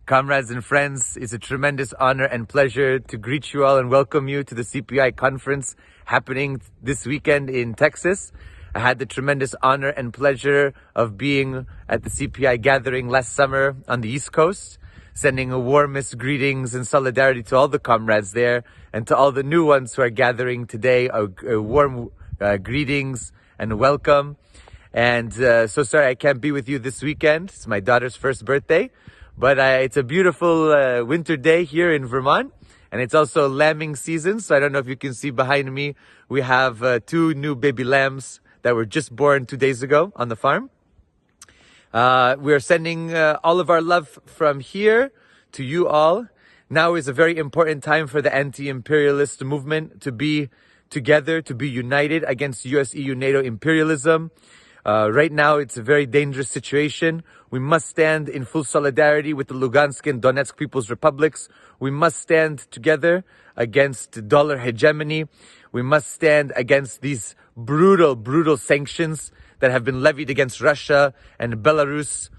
Comrades and friends, it's a tremendous honor and pleasure to greet you all and welcome you to the CPI conference happening this weekend in Texas. I had the tremendous honor and pleasure of being at the CPI gathering last summer on the East Coast, sending a warmest greetings and solidarity to all the comrades there and to all the new ones who are gathering today. A warm greetings and welcome. And so sorry I can't be with you this weekend. It's my daughter's first birthday. But it's a beautiful winter day here in Vermont, and it's also lambing season. So I don't know if you can see behind me, we have 2 new baby lambs that were just born 2 days ago on the farm. We're sending all of our love from here to you all. Now is a very important time for the anti-imperialist movement to be together, to be united against US, EU, NATO imperialism. Right now, it's a very dangerous situation. We must stand in full solidarity with the Lugansk and Donetsk People's Republics. We must stand together against dollar hegemony. We must stand against these brutal sanctions that have been levied against Russia and Belarus.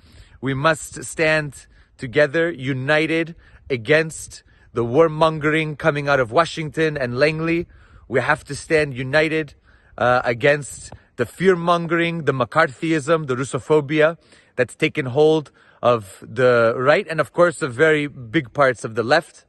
We must stand together, united against the warmongering coming out of Washington and Langley. We have to stand united against the fear-mongering, the McCarthyism, the Russophobia that's taken hold of the right and, of course, of very big parts of the left.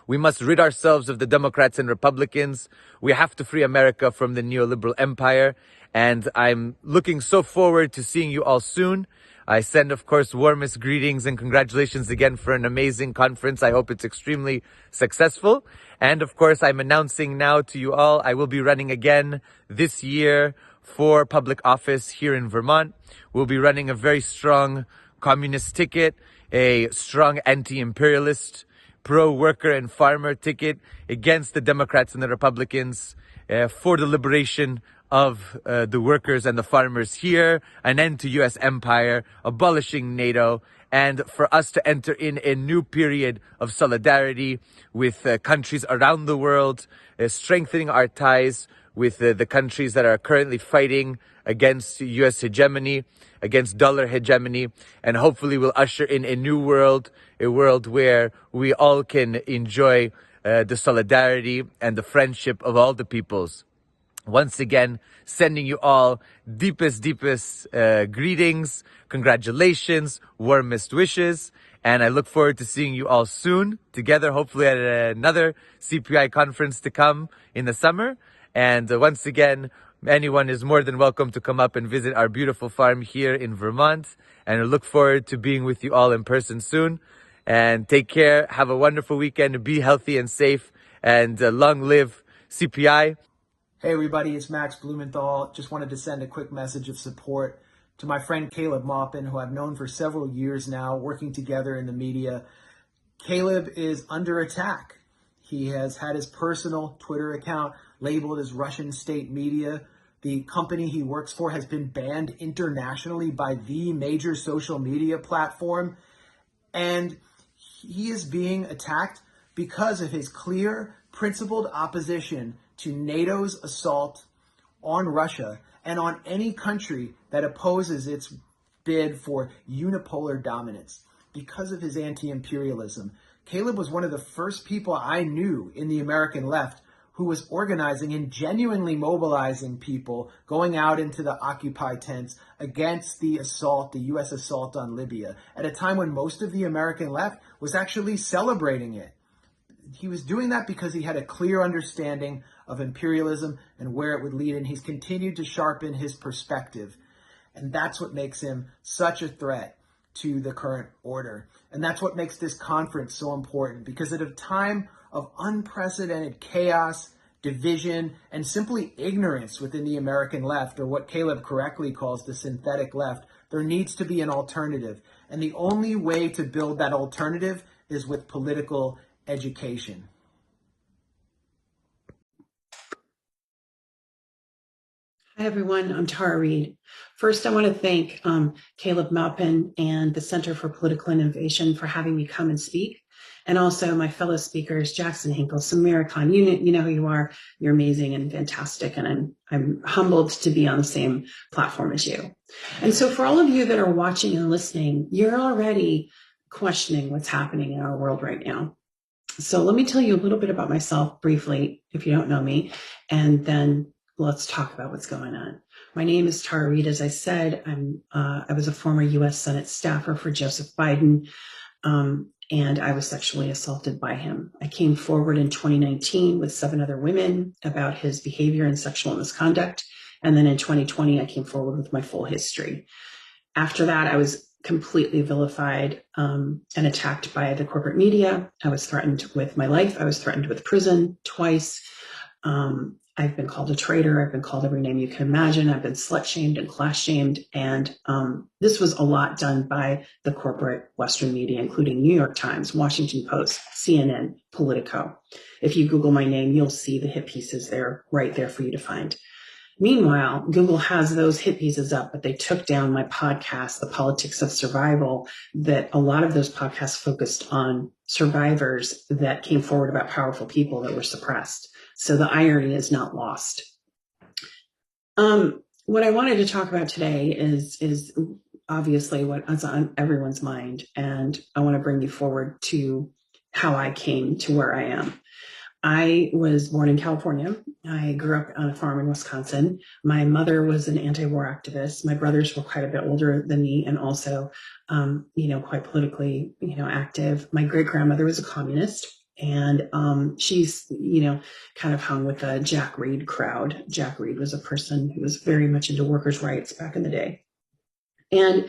We must rid ourselves of the Democrats and Republicans. We have to free America from the neoliberal empire. And I'm looking so forward to seeing you all soon. I send, of course, warmest greetings and congratulations again for an amazing conference. I hope it's extremely successful. And, of course, I'm announcing now to you all, I will be running again this year for public office here in Vermont. We'll be running a very strong communist ticket, a strong anti-imperialist, pro-worker and farmer ticket against the Democrats and the Republicans for the liberation of the workers and the farmers here, an end to US empire, abolishing NATO, and for us to enter in a new period of solidarity with countries around the world, strengthening our ties with the countries that are currently fighting against US hegemony, against dollar hegemony, and hopefully will usher in a new world, a world where we all can enjoy the solidarity and the friendship of all the peoples. Once again, sending you all deepest greetings, congratulations, warmest wishes, and I look forward to seeing you all soon together, hopefully at another CPI conference to come in the summer. And once again, anyone is more than welcome to come up and visit our beautiful farm here in Vermont. And I look forward to being with you all in person soon. And take care. Have a wonderful weekend. Be healthy and safe. And long live CPI. Hey everybody, it's Max Blumenthal. Just wanted to send a quick message of support to my friend Caleb Maupin, who I've known for several years now, working together in the media. Caleb is under attack. He has had his personal Twitter account labeled as Russian state media. The company he works for has been banned internationally by the major social media platform. And he is being attacked because of his clear, principled opposition to NATO's assault on Russia and on any country that opposes its bid for unipolar dominance. Because of his anti-imperialism, Caleb was one of the first people I knew in the American left who was organizing and genuinely mobilizing people going out into the Occupy tents against the assault, the U.S. assault on Libya, at a time when most of the American left was actually celebrating it. He was doing that because he had a clear understanding of imperialism and where it would lead, and he's continued to sharpen his perspective. And that's what makes him such a threat to the current order. And that's what makes this conference so important, because at a time of unprecedented chaos, division, and simply ignorance within the American left, or what Caleb correctly calls the synthetic left, there needs to be an alternative. And the only way to build that alternative is with political education. Hi, everyone. I'm Tara Reade. First, I want to thank Caleb Maupin and the Center for Political Innovation for having me come and speak. And also my fellow speakers, Jackson Hinkle, Samira Khan. You know who you are. You're amazing and fantastic. And I'm humbled to be on the same platform as you. And so for all of you that are watching and listening, you're already questioning what's happening in our world right now. So let me tell you a little bit about myself briefly, if you don't know me, and then let's talk about what's going on. My name is Tara Reade. As I said, I was a former U.S. Senate staffer for Joseph Biden, and I was sexually assaulted by him. I came forward in 2019 with 7 other women about his behavior and sexual misconduct, and then in 2020, I came forward with my full history. After that, I was completely vilified and attacked by the corporate media. I was threatened with my life. I was threatened with prison twice. I've been called a traitor. I've been called every name you can imagine. I've been slut shamed and class shamed. And this was a lot done by the corporate Western media, including New York Times, Washington Post, CNN, Politico. If you Google my name, you'll see the hit pieces there, right there for you to find. Meanwhile, Google has those hit pieces up, but they took down my podcast, The Politics of Survival, that a lot of those podcasts focused on survivors that came forward about powerful people that were suppressed. So the irony is not lost. What I wanted to talk about today is obviously what's on everyone's mind, and I want to bring you forward to how I came to where I am. I was born in California. I grew up on a farm in Wisconsin. My mother was an anti-war activist. My brothers were quite a bit older than me and also, quite politically, active. My great-grandmother was a communist, and she's, kind of hung with the Jack Reade crowd. Jack Reade was a person who was very much into workers' rights back in the day. And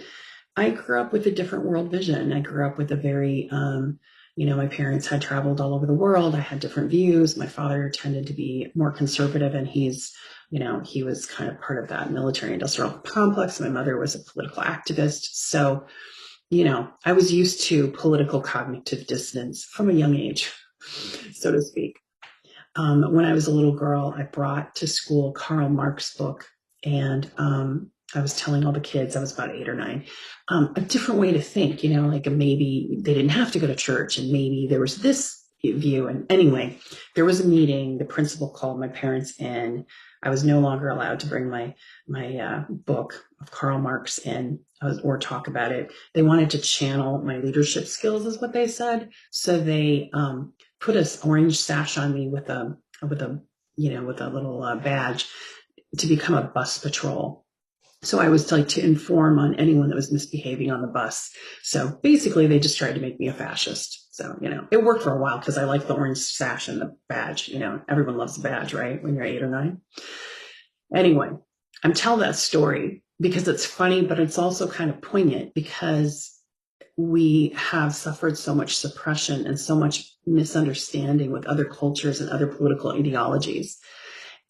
I grew up with a different world vision. I grew up with a very, my parents had traveled all over the world. I had different views. My father tended to be more conservative, and he was kind of part of that military industrial complex. My mother was a political activist. So, I was used to political cognitive dissonance from a young age, so to speak. When I was a little girl, I brought to school Karl Marx book, and I was telling all the kids, I was about 8 or 9, a different way to think, like maybe they didn't have to go to church, and maybe there was this view. And anyway, there was a meeting. The principal called my parents in. I was no longer allowed to bring my book of Karl Marx in or talk about it. They wanted to channel my leadership skills, is what they said. So they put an orange sash on me with a little badge to become a bus patrol. So I was like to inform on anyone that was misbehaving on the bus. So basically they just tried to make me a fascist. So, it worked for a while because I like the orange sash and the badge. Everyone loves a badge, right? When you're 8 or 9. Anyway, I'm telling that story because it's funny, but it's also kind of poignant because we have suffered so much suppression and so much misunderstanding with other cultures and other political ideologies.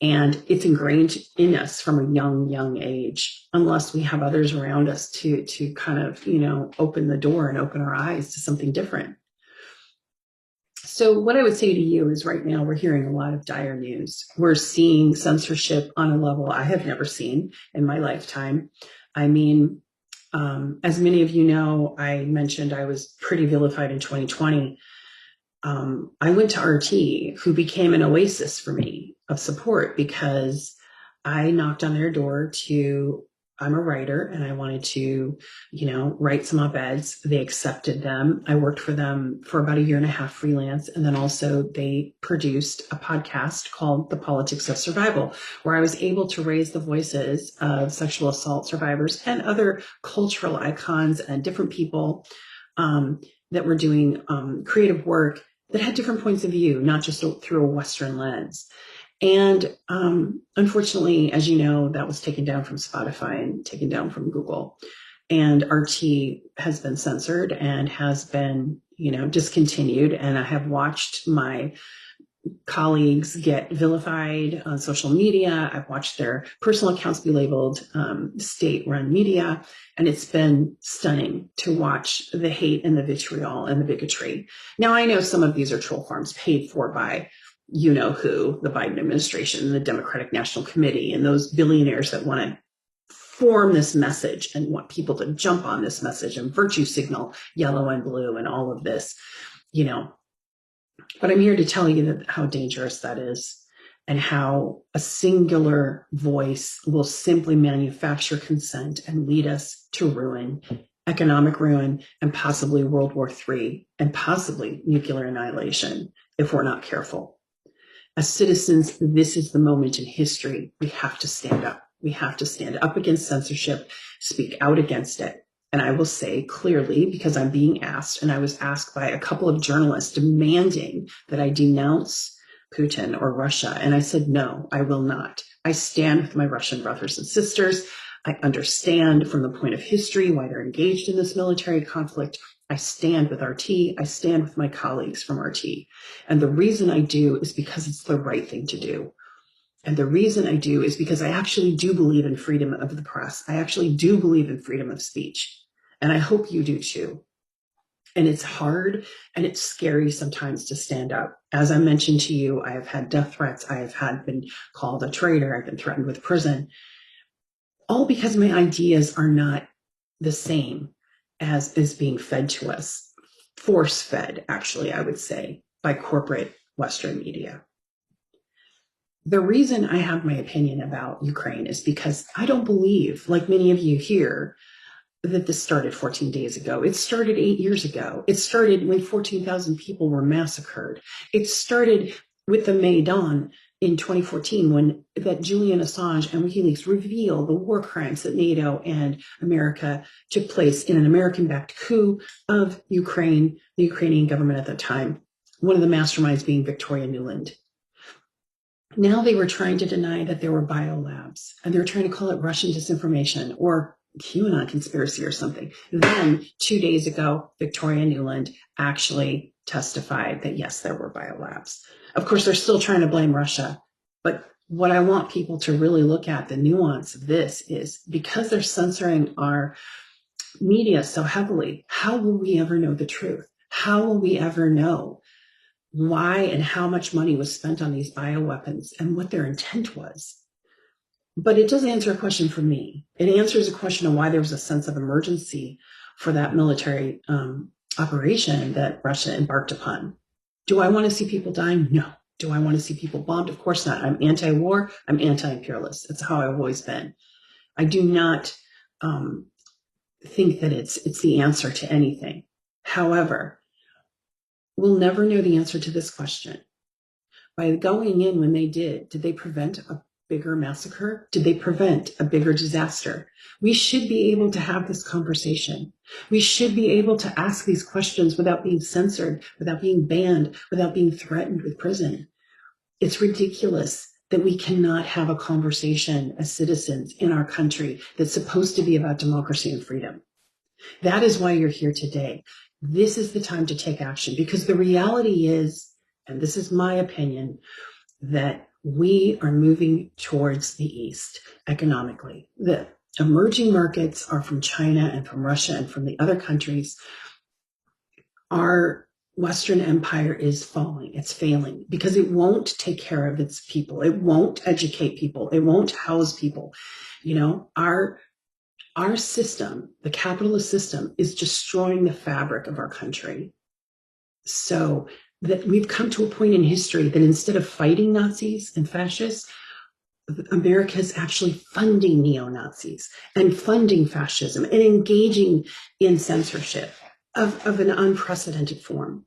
And it's ingrained in us from a young age, unless we have others around us to kind of, open the door and open our eyes to something different. So what I would say to you is right now we're hearing a lot of dire news. We're seeing censorship on a level I have never seen in my lifetime. I mean, as many of you know, I mentioned I was pretty vilified in 2020. I went to RT, who became an oasis for me of support because I knocked on their door I'm a writer and I wanted to, write some op-eds. They accepted them. I worked for them for about 1.5 years freelance. And then also they produced a podcast called The Politics of Survival, where I was able to raise the voices of sexual assault survivors and other cultural icons and different people that were doing creative work that had different points of view, not just through a Western lens. And unfortunately, as you know, that was taken down from Spotify and taken down from Google. And RT has been censored and has been, discontinued. And I have watched my colleagues get vilified on social media. I've watched their personal accounts be labeled state-run media. And it's been stunning to watch the hate and the vitriol and the bigotry. Now, I know some of these are troll farms paid for by who, the Biden administration, the Democratic National Committee, and those billionaires that want to form this message and want people to jump on this message and virtue signal yellow and blue and all of this, But I'm here to tell you how dangerous that is and how a singular voice will simply manufacture consent and lead us to ruin economic ruin, and possibly World War III, and possibly nuclear annihilation if we're not careful. As citizens, this is the moment in history. We have to stand up. We have to stand up against censorship, speak out against it. And I will say clearly, because I'm being asked, and I was asked by a couple of journalists demanding that I denounce Putin or Russia. And I said, no, I will not. I stand with my Russian brothers and sisters. I understand from the point of history why they're engaged in this military conflict. I stand with RT. I stand with my colleagues from RT. And the reason I do is because it's the right thing to do. And the reason I do is because I actually do believe in freedom of the press. I actually do believe in freedom of speech. And I hope you do too. And it's hard and it's scary sometimes to stand up. As I mentioned to you, I have had death threats. I have been called a traitor. I've been threatened with prison. All because my ideas are not the same as is being fed to us. Force fed, actually, I would say, by corporate Western media. The reason I have my opinion about Ukraine is because I don't believe, like many of you here, that this started 14 days ago. It started 8 years ago. It started when 14,000 people were massacred. It started with the Maidan in 2014 when that Julian Assange and WikiLeaks reveal the war crimes that NATO and America took place in an American-backed coup of Ukraine, the Ukrainian government at that time, one of the masterminds being Victoria Nuland. Now they were trying to deny that there were biolabs, and they were trying to call it Russian disinformation or QAnon conspiracy or something. Then 2 days ago, Victoria Nuland actually testified that yes, there were biolabs. Of course, they're still trying to blame Russia. But what I want people to really look at, the nuance of this is because they're censoring our media so heavily, how will we ever know the truth? How will we ever know why and how much money was spent on these bioweapons and what their intent was? But it doesn't answer a question for me. It answers a question of why there was a sense of emergency for that military operation that Russia embarked upon. Do I want to see people dying? No. Do I want to see people bombed? Of course not. I'm anti-war. I'm anti-imperialist. That's how I've always been. I do not think that it's the answer to anything. However, we'll never know the answer to this question. By going in when they did they prevent a bigger massacre? Did they prevent a bigger disaster? We should be able to have this conversation. We should be able to ask these questions without being censored, without being banned, without being threatened with prison. It's ridiculous that we cannot have a conversation as citizens in our country that's supposed to be about democracy and freedom. That is why you're here today. This is the time to take action because the reality is, and this is my opinion, that we are moving towards the East economically. The emerging markets are from China and from Russia and from the other countries. Our Western empire is falling. It's failing because it won't take care of its people. It won't educate people. It won't house people. You know, our system, the capitalist system, is destroying the fabric of our country. So that we've come to a point in history that instead of fighting Nazis and fascists, America is actually funding neo-Nazis and funding fascism and engaging in censorship of an unprecedented form.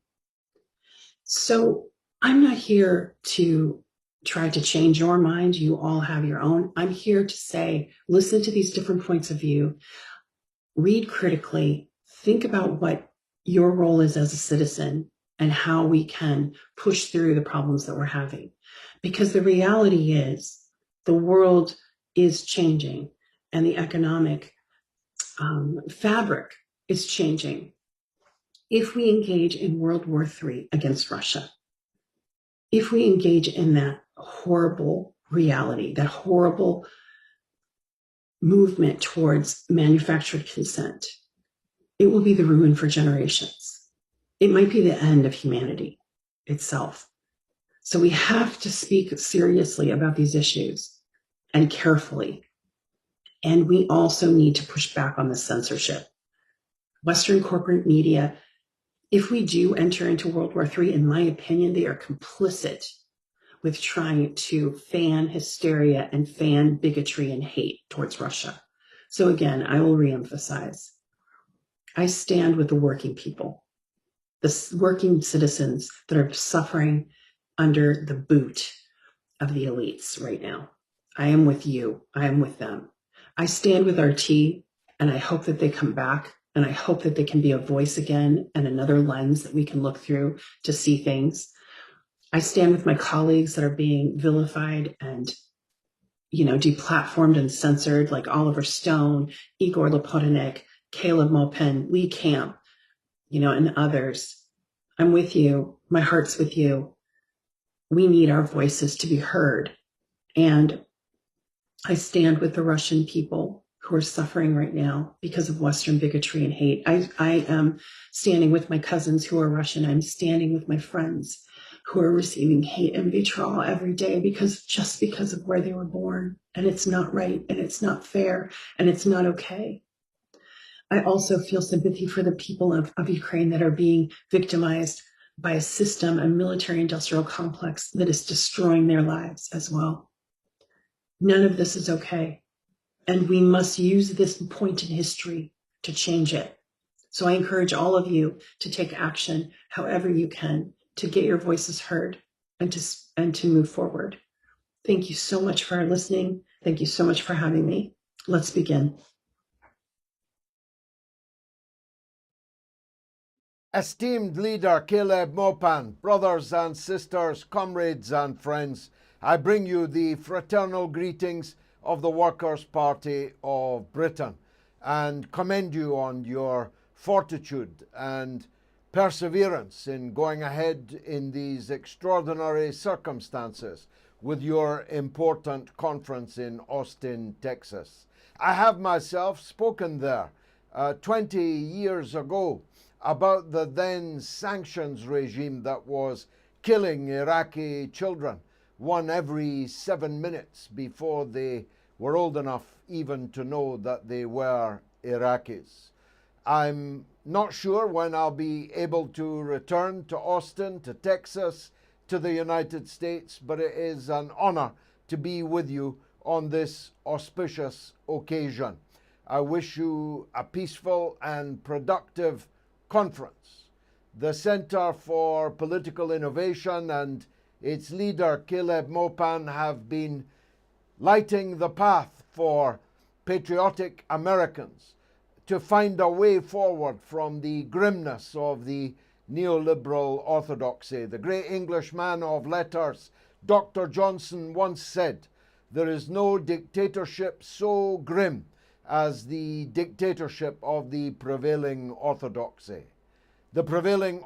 So I'm not here to try to change your mind. You all have your own. I'm here to say, listen to these different points of view, read critically, think about what your role is as a citizen and how we can push through the problems that we're having. Because the reality is the world is changing and the economic fabric is changing. If we engage in World War III against Russia, if we engage in that horrible reality, that horrible movement towards manufactured consent, it will be the ruin for generations. It might be the end of humanity itself. So we have to speak seriously about these issues and carefully. And we also need to push back on the censorship. Western corporate media, if we do enter into World War III, in my opinion, they are complicit with trying to fan hysteria and fan bigotry and hate towards Russia. So again, I will reemphasize, I stand with the working people, the working citizens that are suffering under the boot of the elites right now. I am with you. I am with them. I stand with RT, and I hope that they come back, and I hope that they can be a voice again and another lens that we can look through to see things. I stand with my colleagues that are being vilified and deplatformed and censored, like Oliver Stone, Igor Lopotnik, Caleb Maupin, Lee Camp, and others. I'm with you. My heart's with you. We need our voices to be heard. And I stand with the Russian people who are suffering right now because of Western bigotry and hate. I am standing with my cousins who are Russian. I'm standing with my friends who are receiving hate and vitriol every day because of where they were born. And it's not right, and it's not fair, and it's not okay. I also feel sympathy for the people of Ukraine that are being victimized by a system, a military-industrial complex that is destroying their lives as well. None of this is okay. And we must use this point in history to change it. So I encourage all of you to take action however you can to get your voices heard and to move forward. Thank you so much for listening. Thank you so much for having me. Let's begin. Esteemed leader Caleb Maupin, brothers and sisters, comrades and friends, I bring you the fraternal greetings of the Workers' Party of Britain and commend you on your fortitude and perseverance in going ahead in these extraordinary circumstances with your important conference in Austin, Texas. I have myself spoken there 20 years ago about the then sanctions regime that was killing Iraqi children, one every 7 minutes before they were old enough even to know that they were Iraqis. I'm not sure when I'll be able to return to Austin, to Texas, to the United States, but it is an honor to be with you on this auspicious occasion. I wish you a peaceful and productive conference. The Center for Political Innovation and its leader Caleb Maupin have been lighting the path for patriotic Americans to find a way forward from the grimness of the neoliberal orthodoxy. The great English man of letters, Dr. Johnson, once said, "There is no dictatorship so grim as the dictatorship of the prevailing orthodoxy." The prevailing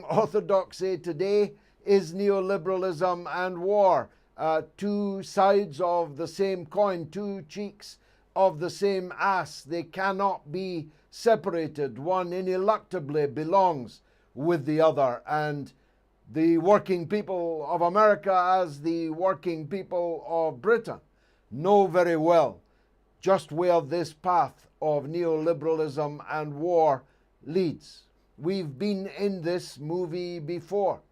orthodoxy today is neoliberalism and war, two sides of the same coin, two cheeks of the same ass. They cannot be separated. One ineluctably belongs with the other. And the working people of America, as the working people of Britain, know very well just where this path of neoliberalism and war leads. We've been in this movie before.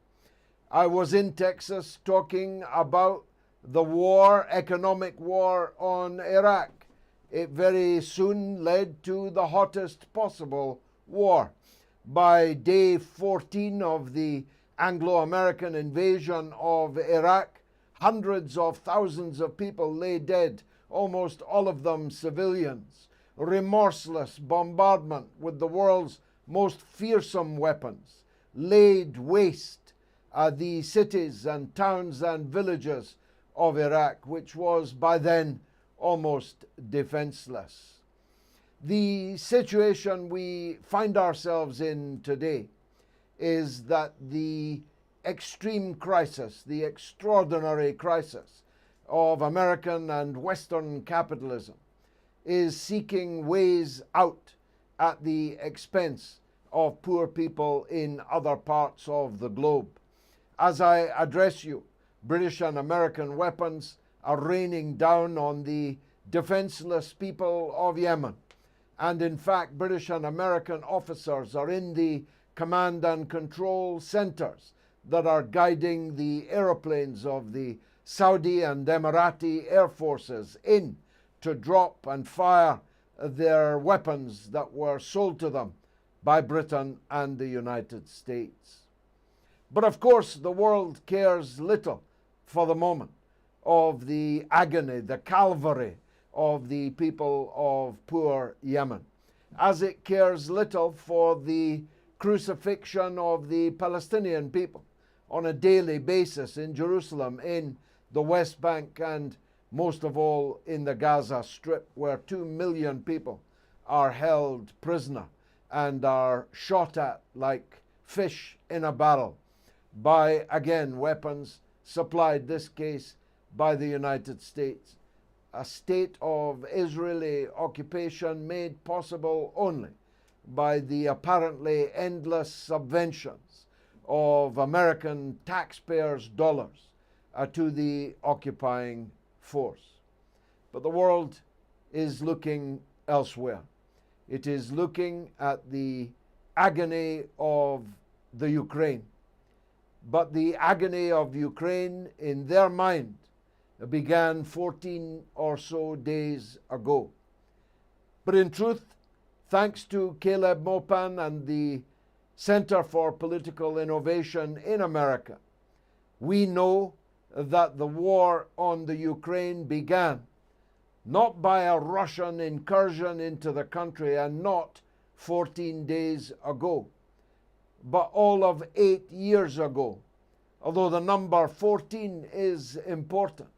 I was in Texas talking about the war, economic war on Iraq. It very soon led to the hottest possible war. By day 14 of the Anglo-American invasion of Iraq, hundreds of thousands of people lay dead, almost all of them civilians. Remorseless bombardment with the world's most fearsome weapons laid waste the cities and towns and villages of Iraq, which was by then almost defenseless. The situation we find ourselves in today is that the extreme crisis, the extraordinary crisis of American and Western capitalism is seeking ways out at the expense of poor people in other parts of the globe. As I address you, British and American weapons are raining down on the defenseless people of Yemen. And in fact, British and American officers are in the command and control centers that are guiding the aeroplanes of the Saudi and Emirati air forces in to drop and fire their weapons that were sold to them by Britain and the United States. But of course, the world cares little for the moment of the agony, the calvary of the people of poor Yemen, as it cares little for the crucifixion of the Palestinian people on a daily basis in Jerusalem, in the West Bank, and most of all in the Gaza Strip, where 2 million people are held prisoner and are shot at like fish in a barrel by, again, weapons supplied, this case, by the United States. A state of Israeli occupation made possible only by the apparently endless subventions of American taxpayers' dollars to the occupying force. But the world is looking elsewhere. It is looking at the agony of the Ukraine. But the agony of Ukraine, in their mind, began 14 or so days ago. But in truth, thanks to Caleb Mopan and the Center for Political Innovation in America, we know that the war on the Ukraine began not by a Russian incursion into the country and not 14 days ago, but all of 8 years ago. Although the number 14 is important.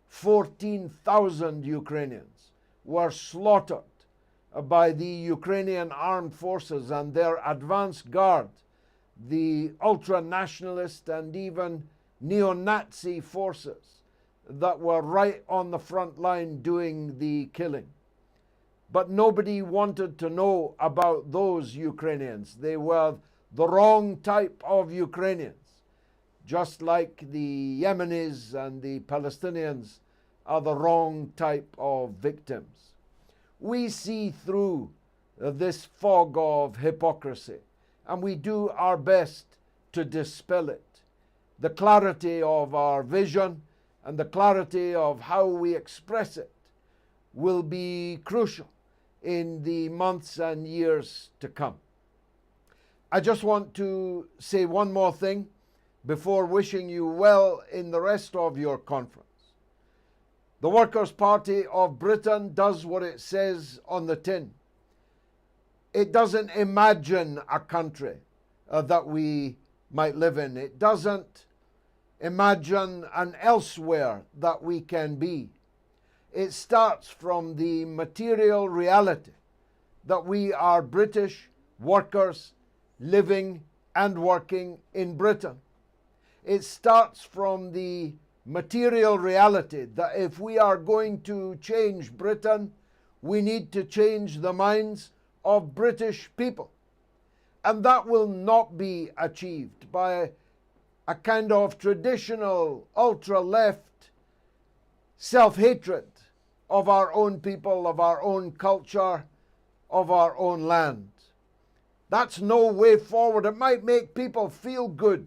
14,000 Ukrainians were slaughtered by the Ukrainian armed forces and their advance guard, the ultra-nationalist and even neo-Nazi forces that were right on the front line doing the killing. But nobody wanted to know about those Ukrainians. They were the wrong type of Ukrainians, just like the Yemenis and the Palestinians are the wrong type of victims. We see through this fog of hypocrisy, and we do our best to dispel it. The clarity of our vision and the clarity of how we express it will be crucial in the months and years to come. I just want to say one more thing before wishing you well in the rest of your conference. The Workers' Party of Britain does what it says on the tin. It doesn't imagine a country that we might live in. It doesn't imagine an elsewhere that we can be. It starts from the material reality that we are British workers living and working in Britain. It starts from the material reality that if we are going to change Britain, we need to change the minds of British people. And that will not be achieved by a kind of traditional ultra-left self-hatred of our own people, of our own culture, of our own land. That's no way forward. It might make people feel good.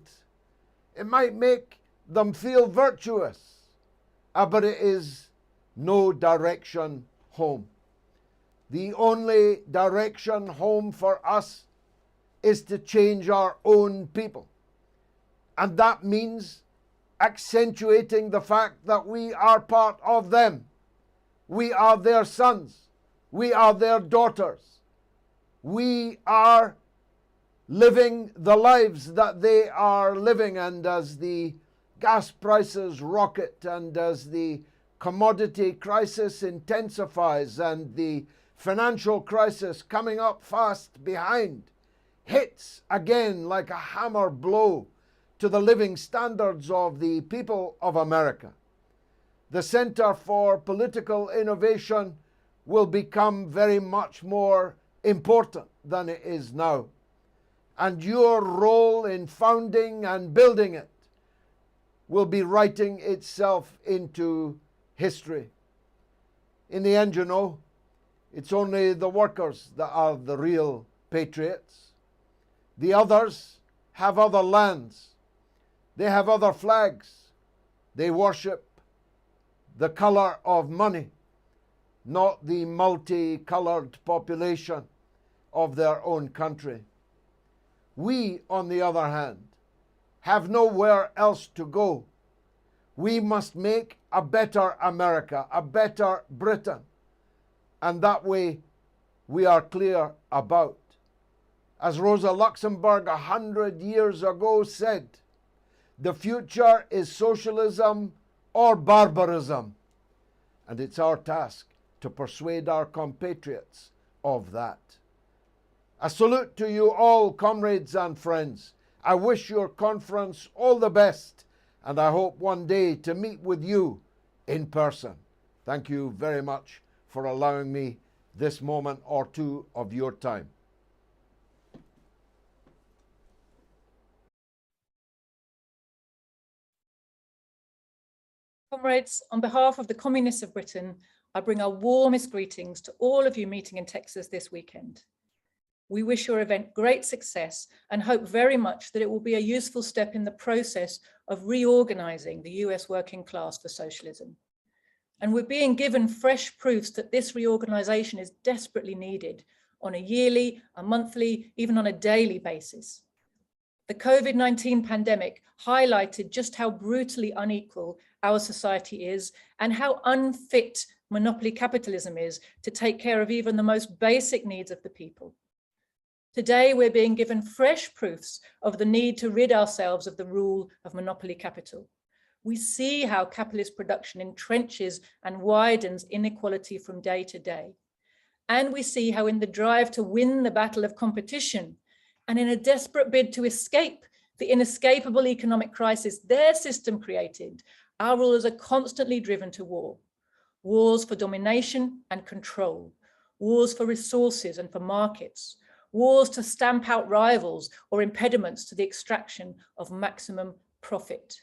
It might make them feel virtuous, but it is no direction home. The only direction home for us is to change our own people. And that means accentuating the fact that we are part of them. We are their sons. We are their daughters. We are living the lives that they are living, and as the gas prices rocket and as the commodity crisis intensifies and the financial crisis coming up fast behind hits again like a hammer blow to the living standards of the people of America, the Center for Political Innovation will become very much more important than it is now. And your role in founding and building it will be writing itself into history. In the end, you know, it's only the workers that are the real patriots. The others have other lands. They have other flags. They worship the color of money. not the multicolored population of their own country. We, on the other hand, have nowhere else to go. We must make a better America, a better Britain. And that way we are clear about. As Rosa Luxemburg 100 years ago said, the future is socialism or barbarism. And it's our task to persuade our compatriots of that. A salute to you all, comrades and friends. I wish your conference all the best, and I hope one day to meet with you in person. Thank you very much for allowing me this moment or two of your time. Comrades, on behalf of the Communists of Britain, I bring our warmest greetings to all of you meeting in Texas this weekend. We wish your event great success and hope very much that it will be a useful step in the process of reorganizing the US working class for socialism. And we're being given fresh proofs that this reorganization is desperately needed on a yearly, a monthly, even on a daily basis. The COVID-19 pandemic highlighted just how brutally unequal our society is and how unfit monopoly capitalism is to take care of even the most basic needs of the people. Today, we're being given fresh proofs of the need to rid ourselves of the rule of monopoly capital. We see how capitalist production entrenches and widens inequality from day to day. And we see how in the drive to win the battle of competition and in a desperate bid to escape the inescapable economic crisis their system created, our rulers are constantly driven to war. Wars for domination and control, wars for resources and for markets, wars to stamp out rivals or impediments to the extraction of maximum profit.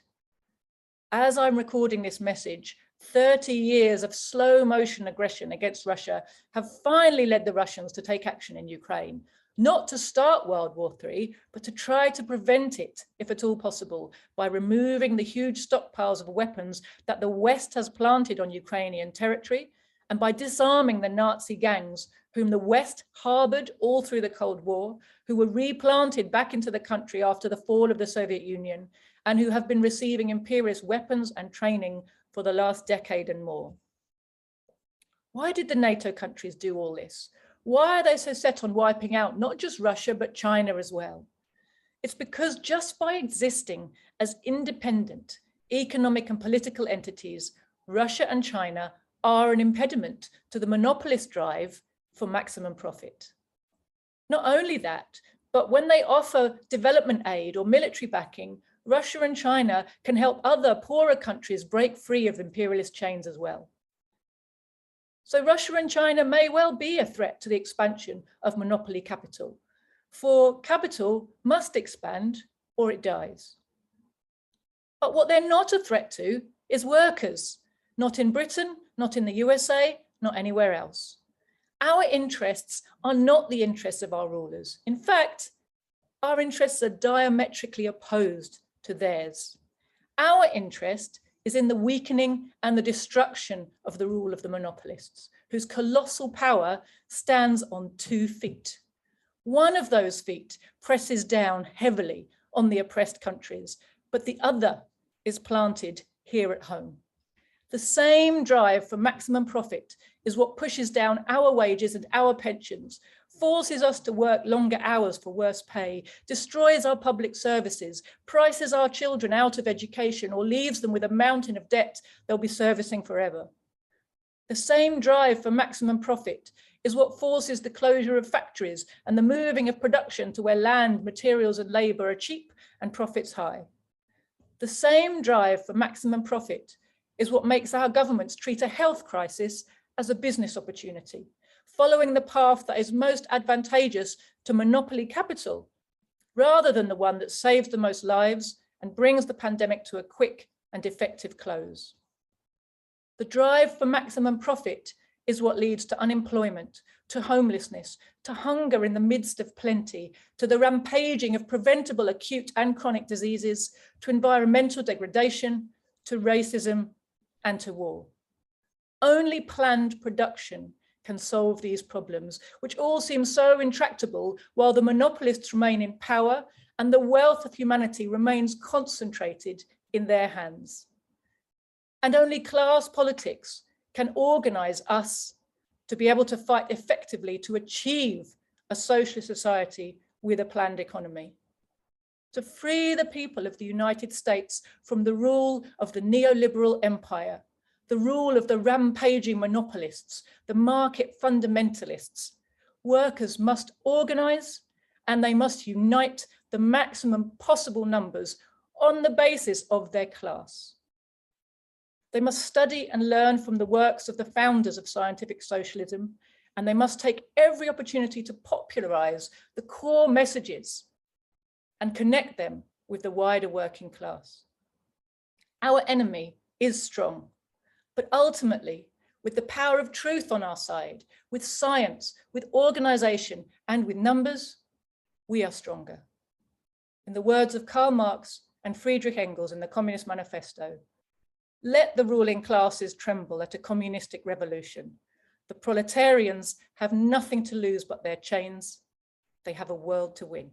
As I'm recording this message, 30 years of slow motion aggression against Russia have finally led the Russians to take action in Ukraine, not to start World War III, but to try to prevent it, if at all possible, by removing the huge stockpiles of weapons that the West has planted on Ukrainian territory, and by disarming the Nazi gangs whom the West harbored all through the Cold War, who were replanted back into the country after the fall of the Soviet Union, and who have been receiving imperialist weapons and training for the last decade and more. Why did the NATO countries do all this? Why are they so set on wiping out not just Russia, but China as well? It's because just by existing as independent economic and political entities, Russia and China are an impediment to the monopolist drive for maximum profit. Not only that, but when they offer development aid or military backing, Russia and China can help other poorer countries break free of imperialist chains as well. So Russia and China may well be a threat to the expansion of monopoly capital, for capital must expand or it dies. But what they're not a threat to is workers, not in Britain, not in the USA, not anywhere else. Our interests are not the interests of our rulers. In fact, our interests are diametrically opposed to theirs. Our interest is in the weakening and the destruction of the rule of the monopolists, whose colossal power stands on 2 feet. One of those feet presses down heavily on the oppressed countries, but the other is planted here at home. The same drive for maximum profit is what pushes down our wages and our pensions, forces us to work longer hours for worse pay, destroys our public services, prices our children out of education, or leaves them with a mountain of debt they'll be servicing forever. The same drive for maximum profit is what forces the closure of factories and the moving of production to where land, materials, and labor are cheap and profits high. The same drive for maximum profit is what makes our governments treat a health crisis as a business opportunity, following the path that is most advantageous to monopoly capital, rather than the one that saves the most lives and brings the pandemic to a quick and effective close. The drive for maximum profit is what leads to unemployment, to homelessness, to hunger in the midst of plenty, to the rampaging of preventable acute and chronic diseases, to environmental degradation, to racism, and to war. Only planned production can solve these problems, which all seem so intractable while the monopolists remain in power and the wealth of humanity remains concentrated in their hands. And only class politics can organize us to be able to fight effectively to achieve a socialist society with a planned economy, to free the people of the United States from the rule of the neoliberal empire, the rule of the rampaging monopolists, the market fundamentalists. Workers must organize and they must unite the maximum possible numbers on the basis of their class. They must study and learn from the works of the founders of scientific socialism, and they must take every opportunity to popularize the core messages and connect them with the wider working class. Our enemy is strong, but ultimately, with the power of truth on our side, with science, with organization, and with numbers, we are stronger. In the words of Karl Marx and Friedrich Engels in the Communist Manifesto, let the ruling classes tremble at a communistic revolution. The proletarians have nothing to lose but their chains. They have a world to win.